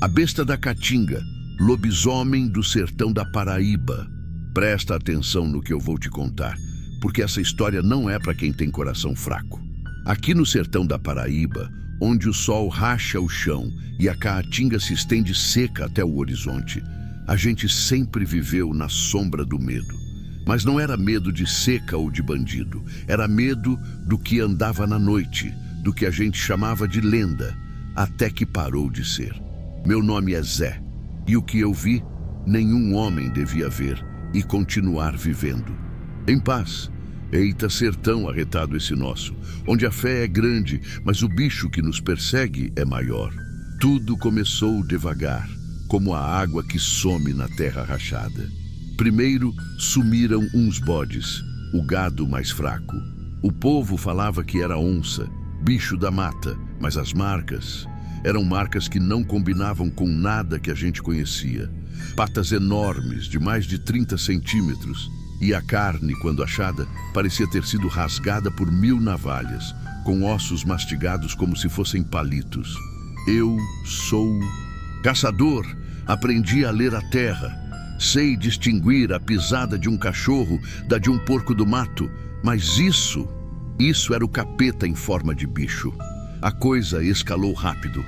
A besta da Caatinga, lobisomem do sertão da Paraíba. Presta atenção no que eu vou te contar, porque essa história não é para quem tem coração fraco. Aqui no sertão da Paraíba, onde o sol racha o chão e a Caatinga se estende seca até o horizonte, a gente sempre viveu na sombra do medo. Mas não era medo de seca ou de bandido, era medo do que andava na noite, do que a gente chamava de lenda, até que parou de ser. Meu nome é Zé, e o que eu vi, nenhum homem devia ver e continuar vivendo. Em paz. Eita sertão arretado esse nosso, onde a fé é grande, mas o bicho que nos persegue é maior. Tudo começou devagar, como a água que some na terra rachada. Primeiro sumiram uns bodes, o gado mais fraco. O povo falava que era onça, bicho da mata, mas as marcas eram marcas que não combinavam com nada que a gente conhecia. Patas enormes, de mais de 30 centímetros, e a carne, quando achada, parecia ter sido rasgada por 1000 navalhas, com ossos mastigados como se fossem palitos. Eu sou caçador, aprendi a ler a terra. Sei distinguir a pisada de um cachorro da de um porco do mato, mas isso era o capeta em forma de bicho. A coisa escalou rápido.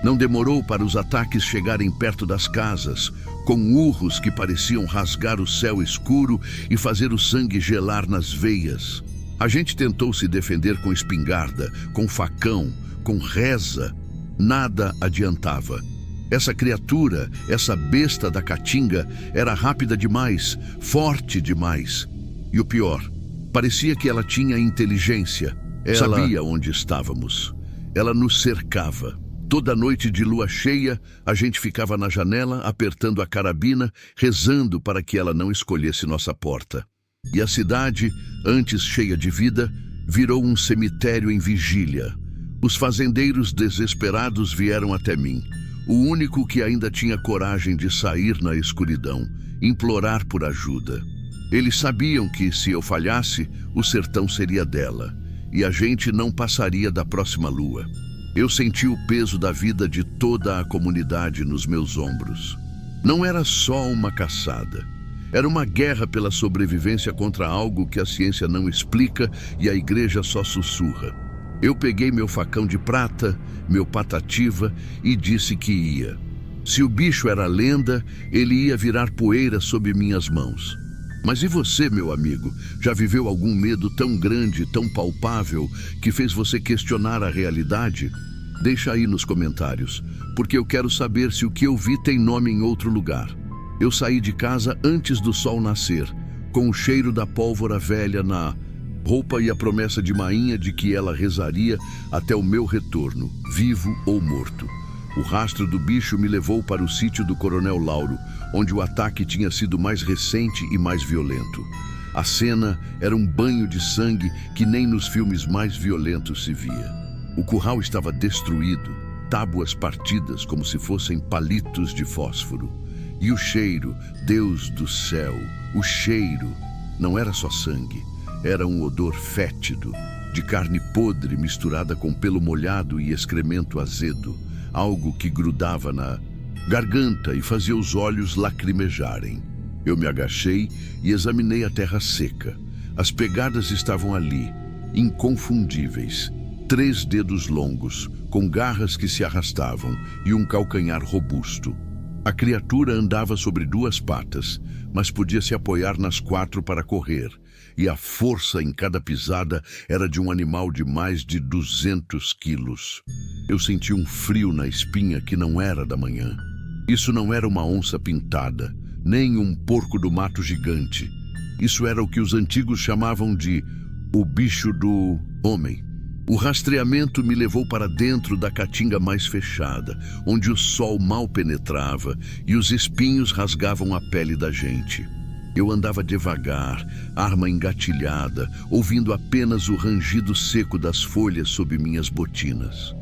Não demorou para os ataques chegarem perto das casas, com urros que pareciam rasgar o céu escuro e fazer o sangue gelar nas veias. A gente tentou se defender com espingarda, com facão, com reza. Nada adiantava. Essa criatura, essa besta da Caatinga, era rápida demais, forte demais. E o pior, parecia que ela tinha inteligência. Ela sabia onde estávamos. Ela nos cercava. Toda noite de lua cheia, a gente ficava na janela, apertando a carabina, rezando para que ela não escolhesse nossa porta. E a cidade, antes cheia de vida, virou um cemitério em vigília. Os fazendeiros desesperados vieram até mim, o único que ainda tinha coragem de sair na escuridão, implorar por ajuda. Eles sabiam que, se eu falhasse, o sertão seria dela, e a gente não passaria da próxima lua. Eu senti o peso da vida de toda a comunidade nos meus ombros. Não era só uma caçada. Era uma guerra pela sobrevivência contra algo que a ciência não explica e a igreja só sussurra. Eu peguei meu facão de prata, meu patativa e disse que ia. Se o bicho era lenda, ele ia virar poeira sob minhas mãos. Mas e você, meu amigo? Já viveu algum medo tão grande, tão palpável, que fez você questionar a realidade? Deixa aí nos comentários, porque eu quero saber se o que eu vi tem nome em outro lugar. Eu saí de casa antes do sol nascer, com o cheiro da pólvora velha na roupa e a promessa de Mainha de que ela rezaria até o meu retorno, vivo ou morto. O rastro do bicho me levou para o sítio do Coronel Lauro, onde o ataque tinha sido mais recente e mais violento. A cena era um banho de sangue que nem nos filmes mais violentos se via. O curral estava destruído, tábuas partidas como se fossem palitos de fósforo. E o cheiro, Deus do céu, o cheiro, não era só sangue, era um odor fétido, de carne podre misturada com pelo molhado e excremento azedo, algo que grudava na garganta e fazia os olhos lacrimejarem. Eu me agachei e examinei a terra seca. As pegadas estavam ali, inconfundíveis. 3 dedos longos, com garras que se arrastavam e um calcanhar robusto. A criatura andava sobre 2 patas, mas podia se apoiar nas 4 para correr, e a força em cada pisada era de um animal de mais de 200 quilos. Eu senti um frio na espinha que não era da manhã. Isso não era uma onça pintada, nem um porco do mato gigante. Isso era o que os antigos chamavam de o bicho do homem. O rastreamento me levou para dentro da caatinga mais fechada, onde o sol mal penetrava e os espinhos rasgavam a pele da gente. Eu andava devagar, arma engatilhada, ouvindo apenas o rangido seco das folhas sob minhas botinas.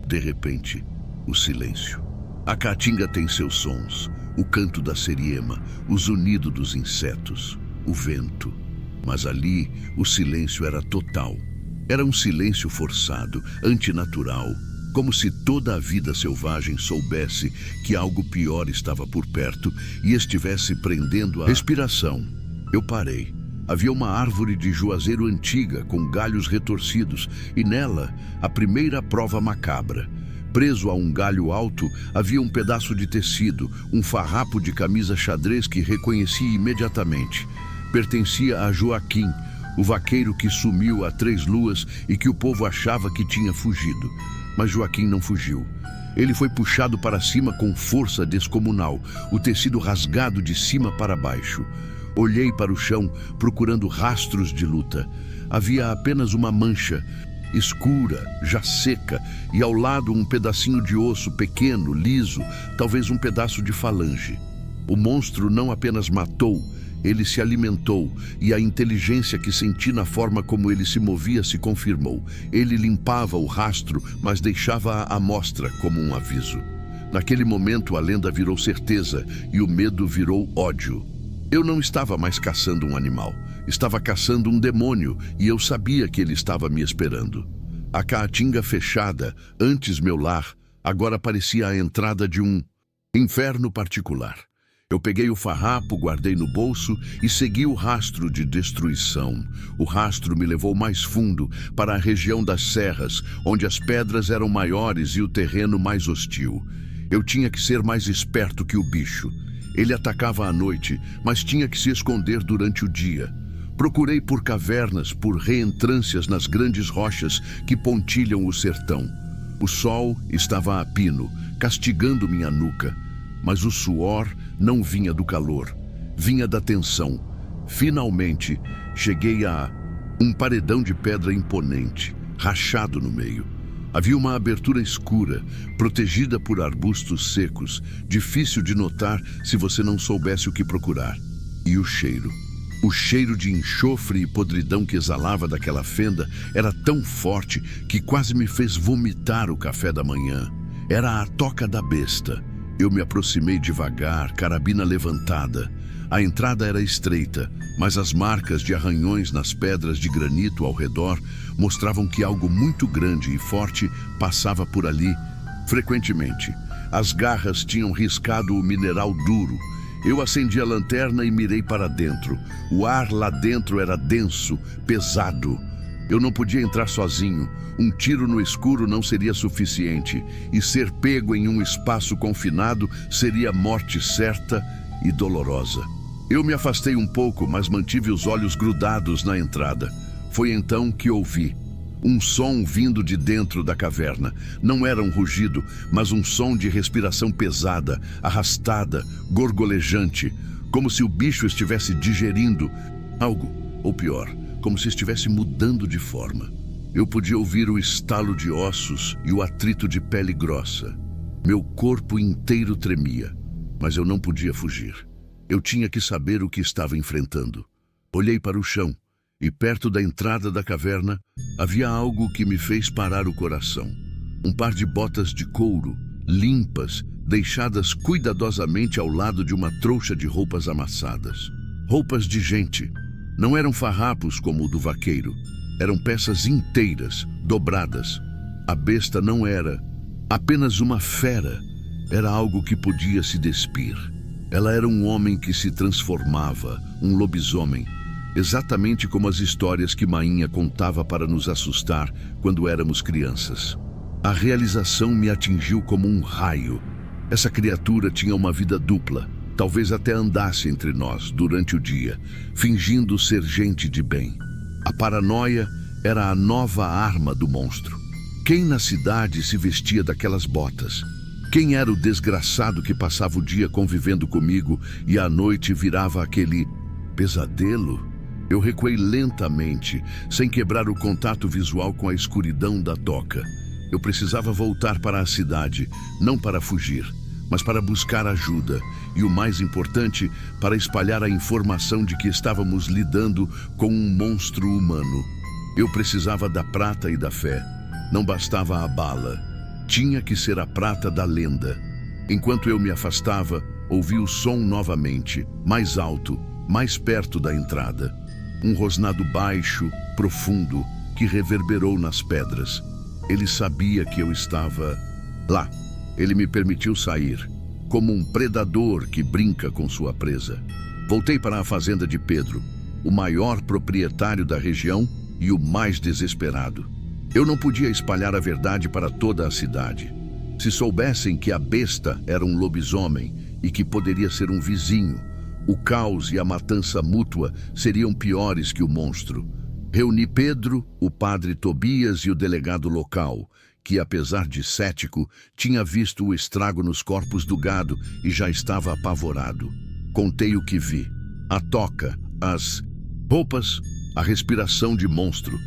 De repente, o silêncio. A caatinga tem seus sons, o canto da seriema, o zunido dos insetos, o vento. Mas ali, o silêncio era total. Era um silêncio forçado, antinatural, como se toda a vida selvagem soubesse que algo pior estava por perto e estivesse prendendo a respiração. Eu parei. Havia uma árvore de juazeiro antiga com galhos retorcidos e nela a primeira prova macabra. Preso a um galho alto havia um pedaço de tecido, um farrapo de camisa xadrez que reconheci imediatamente. Pertencia a Joaquim, o vaqueiro que sumiu há 3 luas e que o povo achava que tinha fugido. Mas Joaquim não fugiu. Ele foi puxado para cima com força descomunal, o tecido rasgado de cima para baixo. Olhei para o chão, procurando rastros de luta. Havia apenas uma mancha, escura, já seca, e ao lado um pedacinho de osso pequeno, liso, talvez um pedaço de falange. O monstro não apenas matou, ele se alimentou, e a inteligência que senti na forma como ele se movia se confirmou. Ele limpava o rastro, mas deixava à mostra como um aviso. Naquele momento a lenda virou certeza e o medo virou ódio. Eu não estava mais caçando um animal, estava caçando um demônio e eu sabia que ele estava me esperando. A caatinga fechada, antes meu lar, agora parecia a entrada de um inferno particular. Eu peguei o farrapo, guardei no bolso e segui o rastro de destruição. O rastro me levou mais fundo, para a região das serras, onde as pedras eram maiores e o terreno mais hostil. Eu tinha que ser mais esperto que o bicho. Ele atacava à noite, mas tinha que se esconder durante o dia. Procurei por cavernas, por reentrâncias nas grandes rochas que pontilham o sertão. O sol estava a pino, castigando minha nuca, mas o suor não vinha do calor, vinha da tensão. Finalmente, cheguei a um paredão de pedra imponente, rachado no meio. Havia uma abertura escura, protegida por arbustos secos, difícil de notar se você não soubesse o que procurar. E o cheiro. O cheiro de enxofre e podridão que exalava daquela fenda era tão forte que quase me fez vomitar o café da manhã. Era a toca da besta. Eu me aproximei devagar, carabina levantada. A entrada era estreita, mas as marcas de arranhões nas pedras de granito ao redor mostravam que algo muito grande e forte passava por ali frequentemente. As garras tinham riscado o mineral duro. Eu acendi a lanterna e mirei para dentro. O ar lá dentro era denso, pesado. Eu não podia entrar sozinho. Um tiro no escuro não seria suficiente, e ser pego em um espaço confinado seria morte certa e dolorosa. Eu me afastei um pouco, mas mantive os olhos grudados na entrada. Foi então que ouvi um som vindo de dentro da caverna. Não era um rugido, mas um som de respiração pesada, arrastada, gorgolejante, como se o bicho estivesse digerindo algo, ou pior, como se estivesse mudando de forma. Eu podia ouvir o estalo de ossos e o atrito de pele grossa. Meu corpo inteiro tremia, mas eu não podia fugir. Eu tinha que saber o que estava enfrentando. Olhei para o chão e, perto da entrada da caverna, havia algo que me fez parar o coração. Um par de botas de couro, limpas, deixadas cuidadosamente ao lado de uma trouxa de roupas amassadas. Roupas de gente. Não eram farrapos como o do vaqueiro. Eram peças inteiras, dobradas. A besta não era apenas uma fera. Era algo que podia se despir. Ela era um homem que se transformava, um lobisomem, exatamente como as histórias que Mainha contava para nos assustar quando éramos crianças. A realização me atingiu como um raio. Essa criatura tinha uma vida dupla, talvez até andasse entre nós durante o dia, fingindo ser gente de bem. A paranoia era a nova arma do monstro. Quem na cidade se vestia daquelas botas? Quem era o desgraçado que passava o dia convivendo comigo e à noite virava aquele pesadelo? Eu recuei lentamente, sem quebrar o contato visual com a escuridão da toca. Eu precisava voltar para a cidade, não para fugir, mas para buscar ajuda e, o mais importante, para espalhar a informação de que estávamos lidando com um monstro humano. Eu precisava da prata e da fé. Não bastava a bala. Tinha que ser a prata da lenda. Enquanto eu me afastava, ouvi o som novamente, mais alto, mais perto da entrada. Um rosnado baixo, profundo, que reverberou nas pedras. Ele sabia que eu estava lá. Ele me permitiu sair, como um predador que brinca com sua presa. Voltei para a fazenda de Pedro, o maior proprietário da região e o mais desesperado. Eu não podia espalhar a verdade para toda a cidade. Se soubessem que a besta era um lobisomem e que poderia ser um vizinho, o caos e a matança mútua seriam piores que o monstro. Reuni Pedro, o padre Tobias e o delegado local, que, apesar de cético, tinha visto o estrago nos corpos do gado e já estava apavorado. Contei o que vi: a toca, as roupas, a respiração de monstro.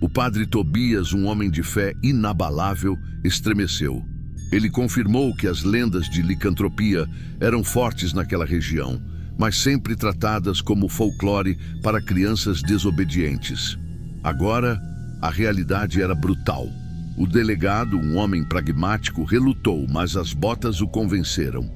O padre Tobias, um homem de fé inabalável, estremeceu. Ele confirmou que as lendas de licantropia eram fortes naquela região, mas sempre tratadas como folclore para crianças desobedientes. Agora, a realidade era brutal. O delegado, um homem pragmático, relutou, mas as botas o convenceram.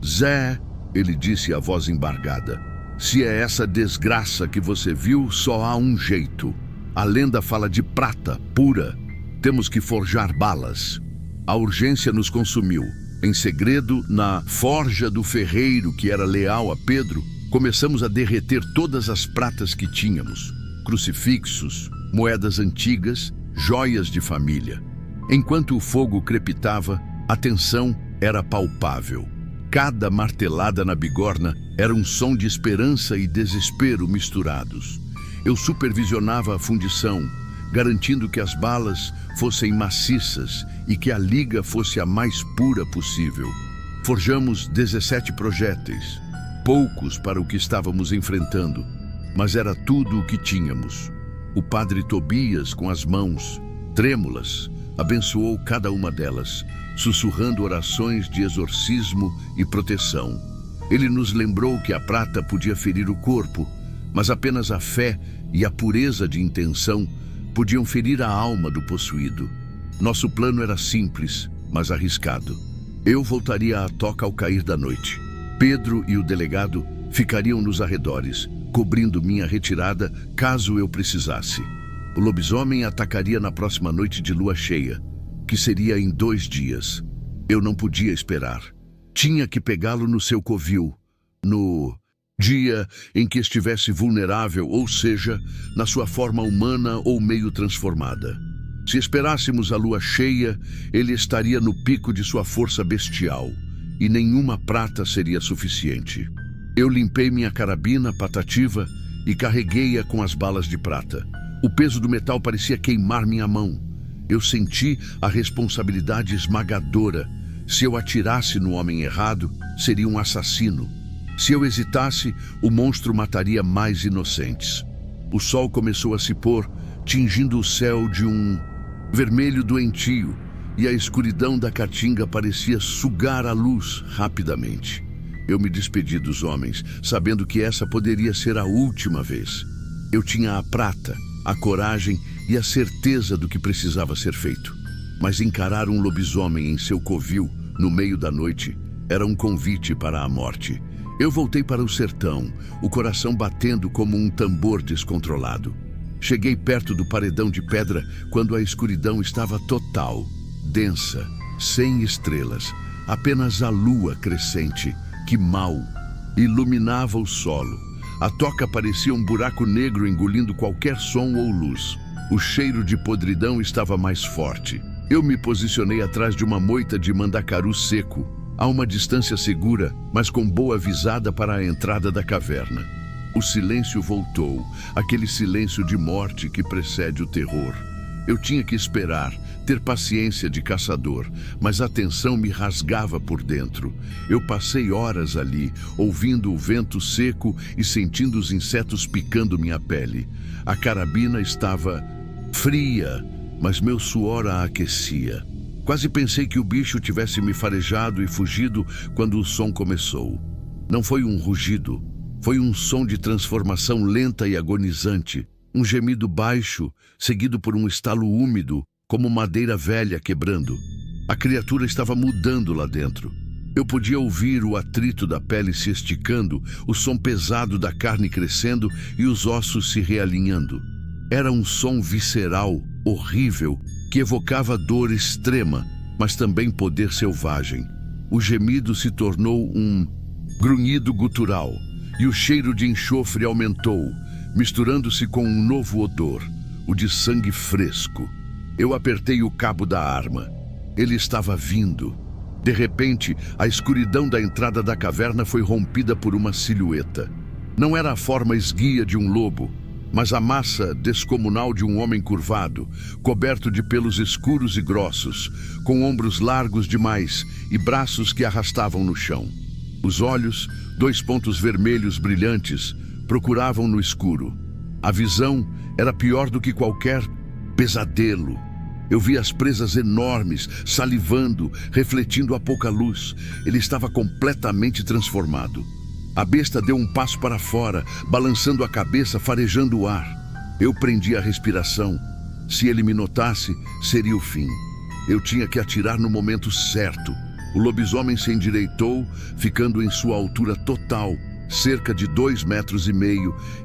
Zé, ele disse a voz embargada, se é essa desgraça que você viu, só há um jeito. A lenda fala de prata pura. Temos que forjar balas. A urgência nos consumiu. Em segredo, na forja do ferreiro que era leal a Pedro, começamos a derreter todas as pratas que tínhamos. Crucifixos, moedas antigas, joias de família. Enquanto o fogo crepitava, a tensão era palpável. Cada martelada na bigorna era um som de esperança e desespero misturados. Eu supervisionava a fundição, garantindo que as balas fossem maciças e que a liga fosse a mais pura possível. Forjamos 17 projéteis, poucos para o que estávamos enfrentando, mas era tudo o que tínhamos. O padre Tobias, com as mãos trêmulas, abençoou cada uma delas, sussurrando orações de exorcismo e proteção. Ele nos lembrou que a prata podia ferir o corpo, mas apenas a fé e a pureza de intenção podiam ferir a alma do possuído. Nosso plano era simples, mas arriscado. Eu voltaria à toca ao cair da noite. Pedro e o delegado ficariam nos arredores, cobrindo minha retirada caso eu precisasse. O lobisomem atacaria na próxima noite de lua cheia, que seria em 2 dias. Eu não podia esperar. Tinha que pegá-lo no seu covil, no dia em que estivesse vulnerável, ou seja, na sua forma humana ou meio transformada. Se esperássemos a lua cheia, ele estaria no pico de sua força bestial, e nenhuma prata seria suficiente. Eu limpei minha carabina patativa e carreguei-a com as balas de prata. O peso do metal parecia queimar minha mão. Eu senti a responsabilidade esmagadora. Se eu atirasse no homem errado, seria um assassino. Se eu hesitasse, o monstro mataria mais inocentes. O sol começou a se pôr, tingindo o céu de um vermelho doentio, e a escuridão da caatinga parecia sugar a luz rapidamente. Eu me despedi dos homens, sabendo que essa poderia ser a última vez. Eu tinha a prata, a coragem e a certeza do que precisava ser feito. Mas encarar um lobisomem em seu covil, no meio da noite, era um convite para a morte. Eu voltei para o sertão, o coração batendo como um tambor descontrolado. Cheguei perto do paredão de pedra quando a escuridão estava total, densa, sem estrelas, apenas a lua crescente, que mal iluminava o solo. A toca parecia um buraco negro engolindo qualquer som ou luz. O cheiro de podridão estava mais forte. Eu me posicionei atrás de uma moita de mandacaru seco, a uma distância segura, mas com boa visada para a entrada da caverna. O silêncio voltou, aquele silêncio de morte que precede o terror. Eu tinha que esperar, ter paciência de caçador, mas a tensão me rasgava por dentro. Eu passei horas ali, ouvindo o vento seco e sentindo os insetos picando minha pele. A carabina estava fria, mas meu suor a aquecia. Quase pensei que o bicho tivesse me farejado e fugido quando o som começou. Não foi um rugido, foi um som de transformação lenta e agonizante. Um gemido baixo, seguido por um estalo úmido, como madeira velha quebrando. A criatura estava mudando lá dentro. Eu podia ouvir o atrito da pele se esticando, o som pesado da carne crescendo e os ossos se realinhando. Era um som visceral, horrível que evocava dor extrema, mas também poder selvagem. O gemido se tornou um grunhido gutural e o cheiro de enxofre aumentou, misturando-se com um novo odor, o de sangue fresco. Eu apertei o cabo da arma. Ele estava vindo. De repente, a escuridão da entrada da caverna foi rompida por uma silhueta. Não era a forma esguia de um lobo, mas a massa descomunal de um homem curvado, coberto de pelos escuros e grossos, com ombros largos demais e braços que arrastavam no chão. Os olhos, 2 pontos vermelhos brilhantes, procuravam no escuro. A visão era pior do que qualquer pesadelo. Eu vi as presas enormes, salivando, refletindo a pouca luz. Ele estava completamente transformado. A besta deu um passo para fora, balançando a cabeça, farejando o ar. Eu prendi a respiração. Se ele me notasse, seria o fim. Eu tinha que atirar no momento certo. O lobisomem se endireitou, ficando em sua altura total, cerca de 2,5 metros,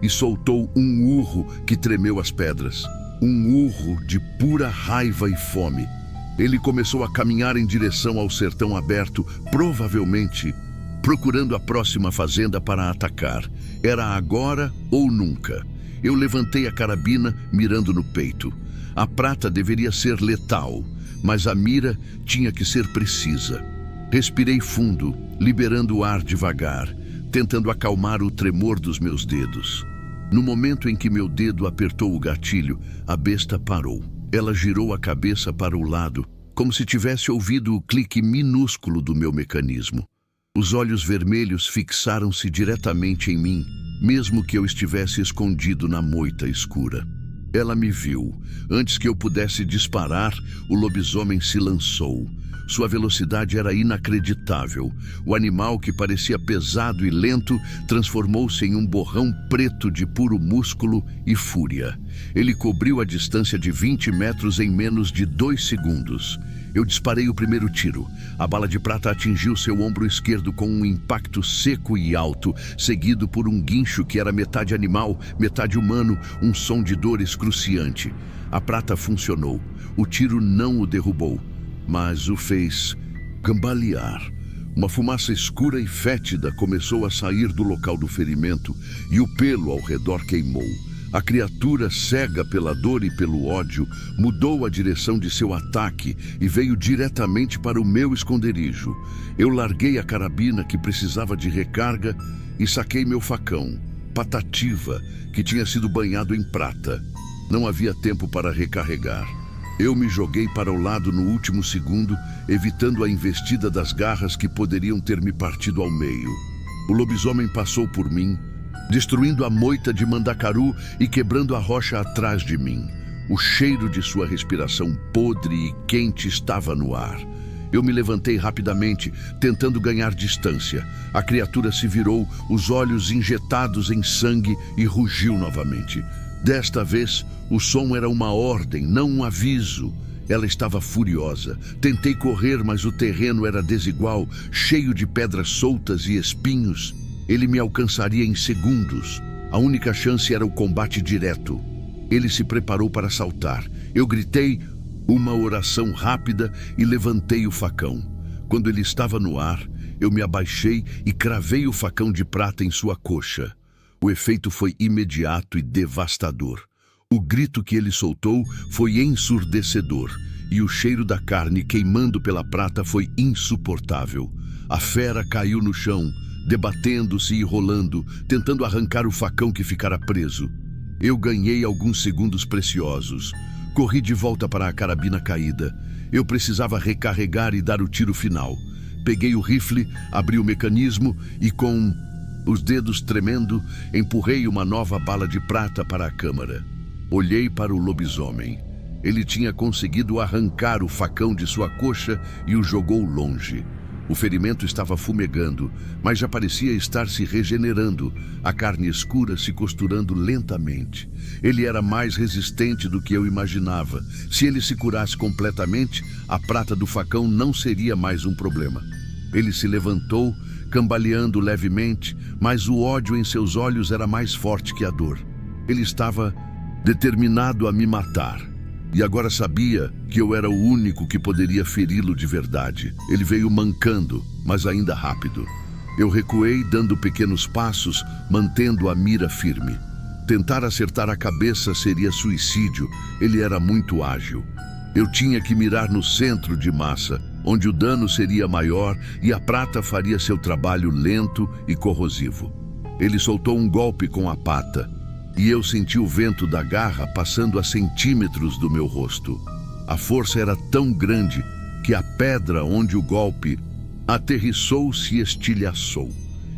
e soltou um urro que tremeu as pedras. Um urro de pura raiva e fome. Ele começou a caminhar em direção ao sertão aberto, provavelmente procurando a próxima fazenda para atacar. Era agora ou nunca. Eu levantei a carabina, mirando no peito. A prata deveria ser letal, mas a mira tinha que ser precisa. Respirei fundo, liberando o ar devagar, tentando acalmar o tremor dos meus dedos. No momento em que meu dedo apertou o gatilho, a besta parou. Ela girou a cabeça para o lado, como se tivesse ouvido o clique minúsculo do meu mecanismo. Os olhos vermelhos fixaram-se diretamente em mim, mesmo que eu estivesse escondido na moita escura. Ela me viu. Antes que eu pudesse disparar, o lobisomem se lançou. Sua velocidade era inacreditável. O animal, que parecia pesado e lento, transformou-se em um borrão preto de puro músculo e fúria. Ele cobriu a distância de 20 metros em menos de 2 segundos. Eu disparei o primeiro tiro. A bala de prata atingiu seu ombro esquerdo com um impacto seco e alto, seguido por um guincho que era metade animal, metade humano, um som de dor excruciante. A prata funcionou. O tiro não o derrubou, mas o fez cambalear. Uma fumaça escura e fétida começou a sair do local do ferimento e o pelo ao redor queimou. A criatura, cega pela dor e pelo ódio, mudou a direção de seu ataque e veio diretamente para o meu esconderijo. Eu larguei a carabina, que precisava de recarga, e saquei meu facão, Patativa, que tinha sido banhado em prata. Não havia tempo para recarregar. Eu me joguei para o lado no último segundo, evitando a investida das garras que poderiam ter me partido ao meio. O lobisomem passou por mim, destruindo a moita de mandacaru e quebrando a rocha atrás de mim. O cheiro de sua respiração podre e quente estava no ar. Eu me levantei rapidamente, tentando ganhar distância. A criatura se virou, os olhos injetados em sangue, e rugiu novamente. Desta vez, o som era uma ordem, não um aviso. Ela estava furiosa. Tentei correr, mas o terreno era desigual, cheio de pedras soltas e espinhos. Ele me alcançaria em segundos. A única chance era o combate direto. Ele se preparou para saltar. Eu gritei uma oração rápida e levantei o facão. Quando ele estava no ar, eu me abaixei e cravei o facão de prata em sua coxa. O efeito foi imediato e devastador. O grito que ele soltou foi ensurdecedor, e o cheiro da carne queimando pela prata foi insuportável. A fera caiu no chão, debatendo-se e rolando, tentando arrancar o facão que ficara preso. Eu ganhei alguns segundos preciosos. Corri de volta para a carabina caída. Eu precisava recarregar e dar o tiro final. Peguei o rifle, abri o mecanismo e, com os dedos tremendo, empurrei uma nova bala de prata para a câmara. Olhei para o lobisomem. Ele tinha conseguido arrancar o facão de sua coxa e o jogou longe. O ferimento estava fumegando, mas já parecia estar se regenerando, a carne escura se costurando lentamente. Ele era mais resistente do que eu imaginava. Se ele se curasse completamente, a prata do facão não seria mais um problema. Ele se levantou, cambaleando levemente, mas o ódio em seus olhos era mais forte que a dor. Ele estava determinado a me matar. E agora sabia que eu era o único que poderia feri-lo de verdade. Ele veio mancando, mas ainda rápido. Eu recuei, dando pequenos passos, mantendo a mira firme. Tentar acertar a cabeça seria suicídio. Ele era muito ágil. Eu tinha que mirar no centro de massa, onde o dano seria maior e a prata faria seu trabalho lento e corrosivo. Ele soltou um golpe com a pata, e eu senti o vento da garra passando a centímetros do meu rosto. A força era tão grande que a pedra onde o golpe aterrissou se estilhaçou.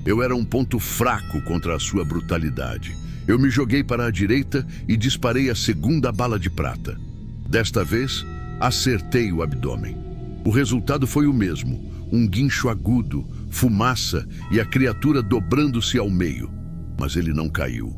Eu era um ponto fraco contra a sua brutalidade. Eu me joguei para a direita e disparei a segunda bala de prata. Desta vez, acertei o abdômen. O resultado foi o mesmo, um guincho agudo, fumaça e a criatura dobrando-se ao meio. Mas ele não caiu.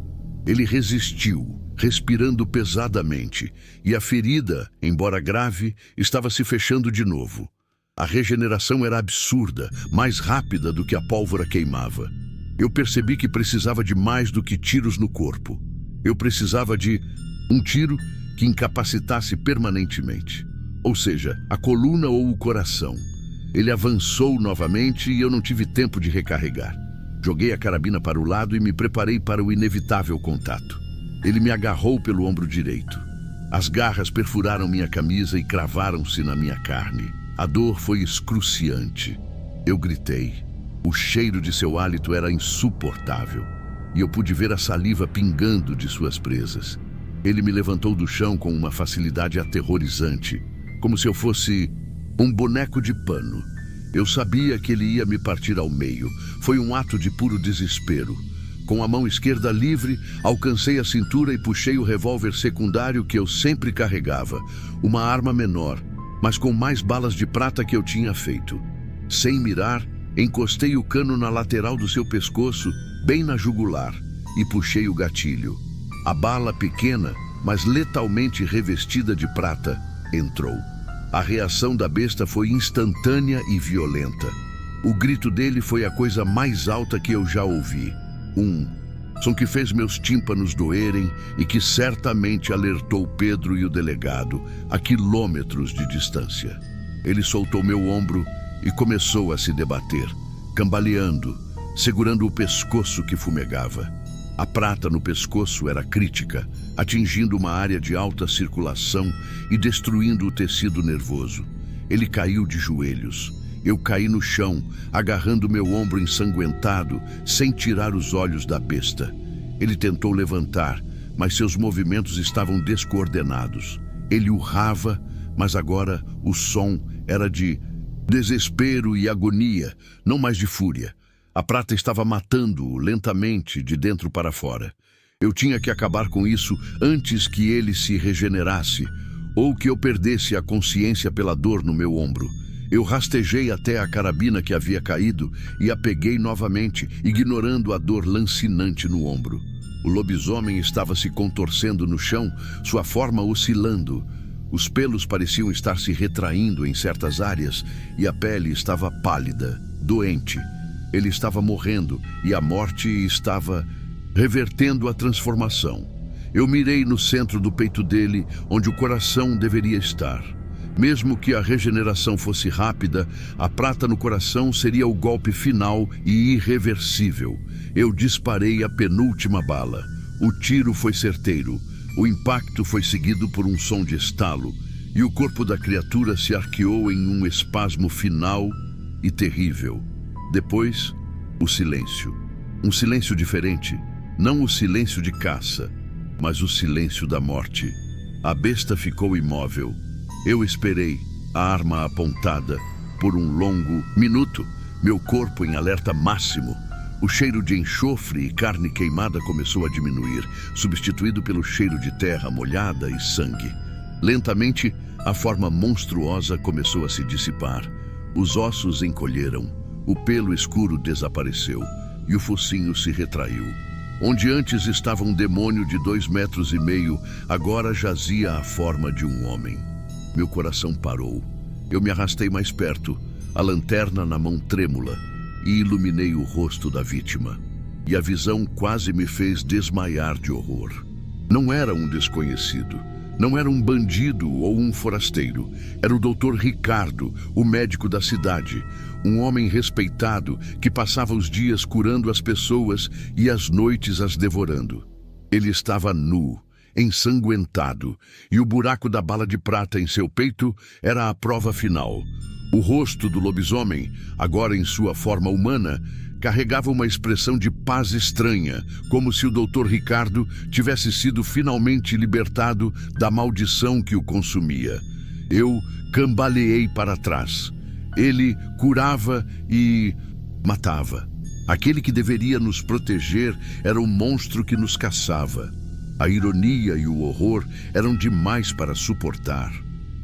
Ele resistiu, respirando pesadamente, e a ferida, embora grave, estava se fechando de novo. A regeneração era absurda, mais rápida do que a pólvora queimava. Eu percebi que precisava de mais do que tiros no corpo. Eu precisava de um tiro que incapacitasse permanentemente. Ou seja, a coluna ou o coração. Ele avançou novamente e eu não tive tempo de recarregar. Joguei a carabina para o lado e me preparei para o inevitável contato. Ele me agarrou pelo ombro direito. As garras perfuraram minha camisa e cravaram-se na minha carne. A dor foi excruciante. Eu gritei. O cheiro de seu hálito era insuportável. E eu pude ver a saliva pingando de suas presas. Ele me levantou do chão com uma facilidade aterrorizante, como se eu fosse um boneco de pano. Eu sabia que ele ia me partir ao meio. Foi um ato de puro desespero. Com a mão esquerda livre, alcancei a cintura e puxei o revólver secundário que eu sempre carregava, uma arma menor, mas com mais balas de prata que eu tinha feito. Sem mirar, encostei o cano na lateral do seu pescoço, bem na jugular, e puxei o gatilho. A bala pequena, mas letalmente revestida de prata, entrou. A reação da besta foi instantânea e violenta. O grito dele foi a coisa mais alta que eu já ouvi. Som que fez meus tímpanos doerem e que certamente alertou Pedro e o delegado, a quilômetros de distância. Ele soltou meu ombro e começou a se debater, cambaleando, segurando o pescoço que fumegava. A prata no pescoço era crítica, atingindo uma área de alta circulação e destruindo o tecido nervoso. Ele caiu de joelhos. Eu caí no chão, agarrando meu ombro ensanguentado, sem tirar os olhos da besta. Ele tentou levantar, mas seus movimentos estavam descoordenados. Ele urrava, mas agora o som era de desespero e agonia, não mais de fúria. A prata estava matando-o lentamente de dentro para fora. Eu tinha que acabar com isso antes que ele se regenerasse, ou que eu perdesse a consciência pela dor no meu ombro. Eu rastejei até a carabina que havia caído e a peguei novamente, ignorando a dor lancinante no ombro. O lobisomem estava se contorcendo no chão, sua forma oscilando. Os pelos pareciam estar se retraindo em certas áreas e a pele estava pálida, doente. Ele estava morrendo e a morte estava revertendo a transformação. Eu mirei no centro do peito dele, onde o coração deveria estar. Mesmo que a regeneração fosse rápida, a prata no coração seria o golpe final e irreversível. Eu disparei a penúltima bala. O tiro foi certeiro. O impacto foi seguido por um som de estalo, e o corpo da criatura se arqueou em um espasmo final e terrível. Depois, o silêncio. Um silêncio diferente. Não o silêncio de caça, mas o silêncio da morte. A besta ficou imóvel. Eu esperei, a arma apontada, por um longo minuto, meu corpo em alerta máximo. O cheiro de enxofre e carne queimada começou a diminuir, substituído pelo cheiro de terra molhada e sangue. Lentamente, a forma monstruosa começou a se dissipar. Os ossos encolheram. O pelo escuro desapareceu e o focinho se retraiu. Onde antes estava um demônio de 2,5 metros, agora jazia a forma de um homem. Meu coração parou. Eu me arrastei mais perto, a lanterna na mão trêmula, e iluminei o rosto da vítima. E a visão quase me fez desmaiar de horror. Não era um desconhecido. Não era um bandido ou um forasteiro. Era o Dr. Ricardo, o médico da cidade. Um homem respeitado que passava os dias curando as pessoas e as noites as devorando. Ele estava nu, ensanguentado, e o buraco da bala de prata em seu peito era a prova final. O rosto do lobisomem, agora em sua forma humana, carregava uma expressão de paz estranha, como se o Dr. Ricardo tivesse sido finalmente libertado da maldição que o consumia. Eu cambaleei para trás. Ele curava e matava. Aquele que deveria nos proteger era o monstro que nos caçava. A ironia e o horror eram demais para suportar.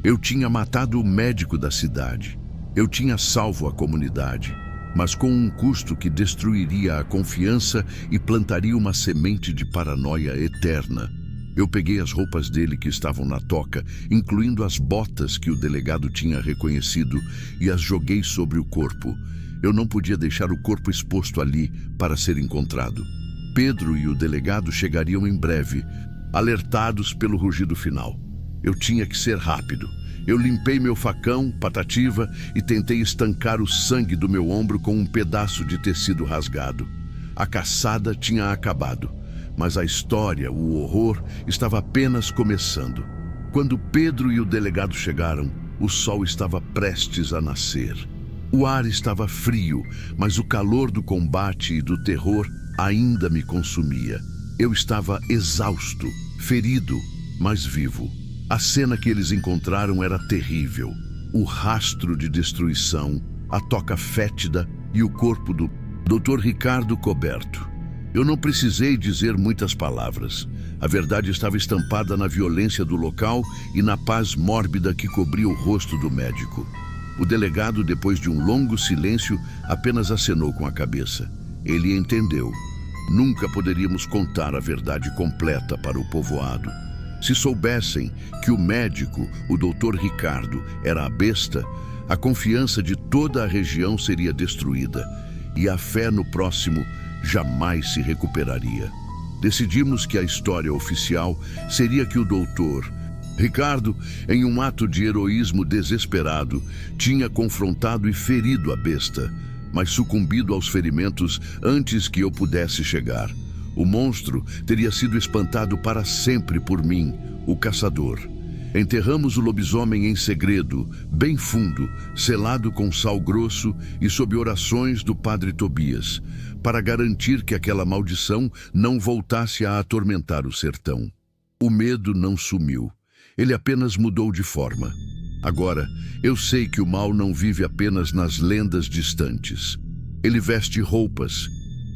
Eu tinha matado o médico da cidade. Eu tinha salvo a comunidade, mas com um custo que destruiria a confiança e plantaria uma semente de paranoia eterna. Eu peguei as roupas dele que estavam na toca, incluindo as botas que o delegado tinha reconhecido, e as joguei sobre o corpo. Eu não podia deixar o corpo exposto ali para ser encontrado. Pedro e o delegado chegariam em breve, alertados pelo rugido final. Eu tinha que ser rápido. Eu limpei meu facão, patativa, e tentei estancar o sangue do meu ombro com um pedaço de tecido rasgado. A caçada tinha acabado, mas a história, o horror, estava apenas começando. Quando Pedro e o delegado chegaram, o sol estava prestes a nascer. O ar estava frio, mas o calor do combate e do terror ainda me consumia. Eu estava exausto, ferido, mas vivo. A cena que eles encontraram era terrível. O rastro de destruição, a toca fétida e o corpo do Dr. Ricardo coberto. Eu não precisei dizer muitas palavras. A verdade estava estampada na violência do local e na paz mórbida que cobria o rosto do médico. O delegado, depois de um longo silêncio, apenas acenou com a cabeça. Ele entendeu. Nunca poderíamos contar a verdade completa para o povoado. Se soubessem que o médico, o Dr. Ricardo, era a besta, a confiança de toda a região seria destruída e a fé no próximo jamais se recuperaria. Decidimos que a história oficial seria que o Dr. Ricardo, em um ato de heroísmo desesperado, tinha confrontado e ferido a besta, mas sucumbido aos ferimentos antes que eu pudesse chegar. O monstro teria sido espantado para sempre por mim, o caçador. Enterramos o lobisomem em segredo, bem fundo, selado com sal grosso e sob orações do padre Tobias, para garantir que aquela maldição não voltasse a atormentar o sertão. O medo não sumiu. Ele apenas mudou de forma. Agora, eu sei que o mal não vive apenas nas lendas distantes. Ele veste roupas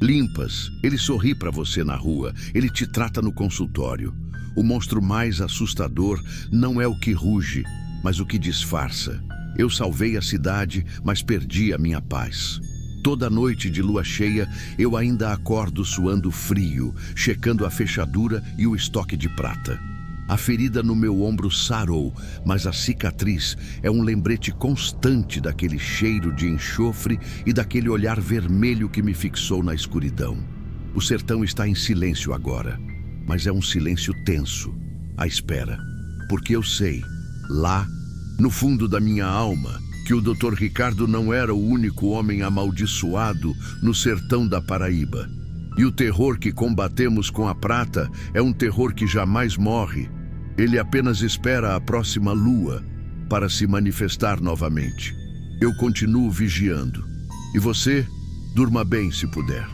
limpas, ele sorri para você na rua, ele te trata no consultório. O monstro mais assustador não é o que ruge, mas o que disfarça. Eu salvei a cidade, mas perdi a minha paz. Toda noite de lua cheia, eu ainda acordo suando frio, checando a fechadura e o estoque de prata. A ferida no meu ombro sarou, mas a cicatriz é um lembrete constante daquele cheiro de enxofre e daquele olhar vermelho que me fixou na escuridão. O sertão está em silêncio agora, mas é um silêncio tenso, à espera. Porque eu sei, lá, no fundo da minha alma, que o Dr. Ricardo não era o único homem amaldiçoado no sertão da Paraíba. E o terror que combatemos com a prata é um terror que jamais morre. Ele apenas espera a próxima lua para se manifestar novamente. Eu continuo vigiando. E você, durma bem se puder.